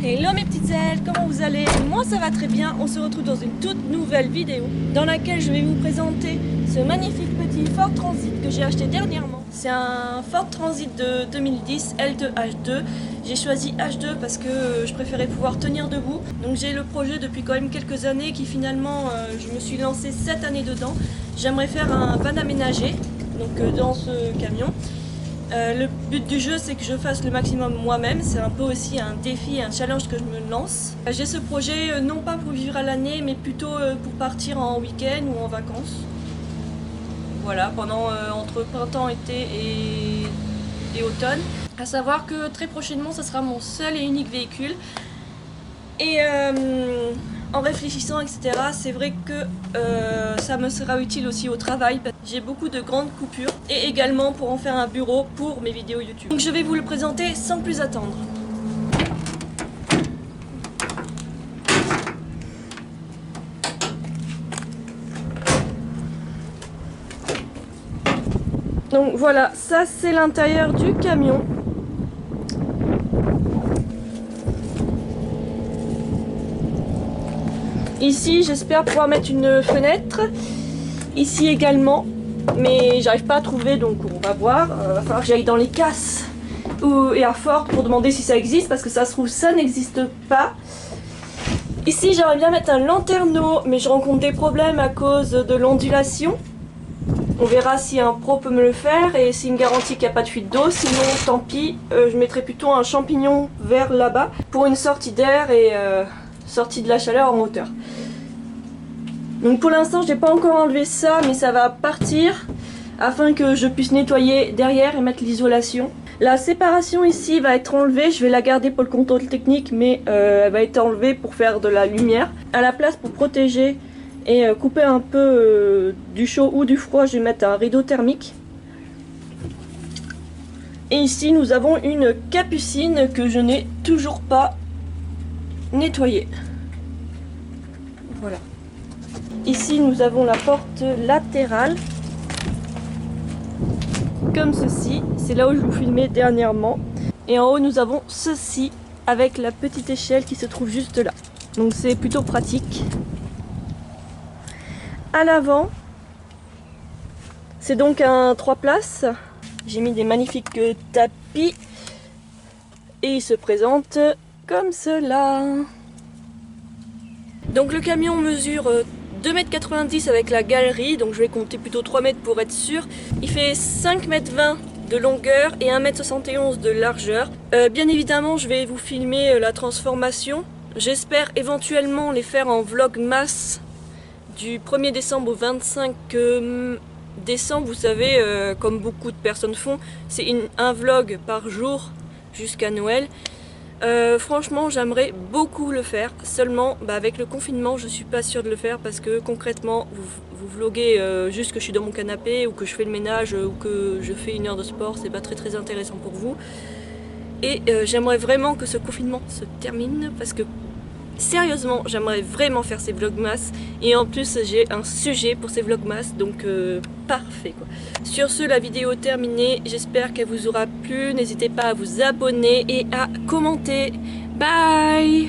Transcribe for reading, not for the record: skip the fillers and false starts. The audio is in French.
Hello mes petites ailes, comment vous allez? Moi ça va très bien, on se retrouve dans une toute nouvelle vidéo dans laquelle je vais vous présenter ce magnifique petit Ford Transit que j'ai acheté dernièrement. C'est un Ford Transit de 2010 L2 H2. J'ai choisi H2 parce que je préférais pouvoir tenir debout. Donc j'ai le projet depuis quand même quelques années qui finalement je me suis lancée cette année dedans. J'aimerais faire un van aménagé donc dans ce camion. Le but du jeu c'est que je fasse le maximum moi-même, c'est un peu aussi un défi, un challenge que je me lance. J'ai ce projet non pas pour vivre à l'année mais plutôt pour partir en week-end ou en vacances. Voilà, pendant entre printemps, été et automne. À savoir que très prochainement ça sera mon seul et unique véhicule. Et en réfléchissant etc, c'est vrai que ça me sera utile aussi au travail. J'ai beaucoup de grandes coupures et également pour en faire un bureau pour mes vidéos YouTube. Donc je vais vous le présenter sans plus attendre. Donc voilà, ça c'est l'intérieur du camion. Ici j'espère pouvoir mettre une fenêtre. Ici également. Mais j'arrive pas à trouver, donc on va voir. Va falloir que j'aille dans les casses et à Ford pour demander si ça existe, parce que ça se trouve ça n'existe pas. Ici j'aimerais bien mettre un lanterneau, mais je rencontre des problèmes à cause de l'ondulation. On verra si un pro peut me le faire et c'est une garantie qu'il n'y a pas de fuite d'eau. Sinon tant pis, je mettrai plutôt un champignon vert là-bas pour une sortie d'air et sortie de la chaleur en hauteur. Donc pour l'instant je n'ai pas encore enlevé ça, mais ça va partir afin que je puisse nettoyer derrière et mettre l'isolation. La séparation ici va être enlevée, je vais la garder pour le contrôle technique, mais elle va être enlevée pour faire de la lumière. À la place, pour protéger et couper un peu du chaud ou du froid, je vais mettre un rideau thermique. Et ici nous avons une capucine que je n'ai toujours pas nettoyée. Voilà. Ici nous avons la porte latérale, comme ceci, c'est là où je vous filmais dernièrement. Et en haut nous avons ceci avec la petite échelle qui se trouve juste là. Donc c'est plutôt pratique. À l'avant, c'est donc un 3 places. J'ai mis des magnifiques tapis et il se présente comme cela. Donc le camion mesure 2,90 m avec la galerie, donc je vais compter plutôt 3 mètres pour être sûr. Il fait 5,20 m de longueur et 1,71 m de largeur. Bien évidemment je vais vous filmer la transformation. J'espère éventuellement les faire en vlogmas du 1er décembre au 25 décembre. Vous savez, comme beaucoup de personnes font, c'est un vlog par jour jusqu'à Noël. Franchement j'aimerais beaucoup le faire, seulement avec le confinement je suis pas sûre de le faire parce que concrètement vous vloguez juste que je suis dans mon canapé ou que je fais le ménage ou que je fais une heure de sport, c'est pas très intéressant pour vous. Et j'aimerais vraiment que ce confinement se termine parce que sérieusement j'aimerais vraiment faire ces vlogmas et en plus j'ai un sujet pour ces vlogmas, donc parfait quoi. Sur ce, la vidéo est terminée, j'espère qu'elle vous aura plu, n'hésitez pas à vous abonner et à commenter. Bye!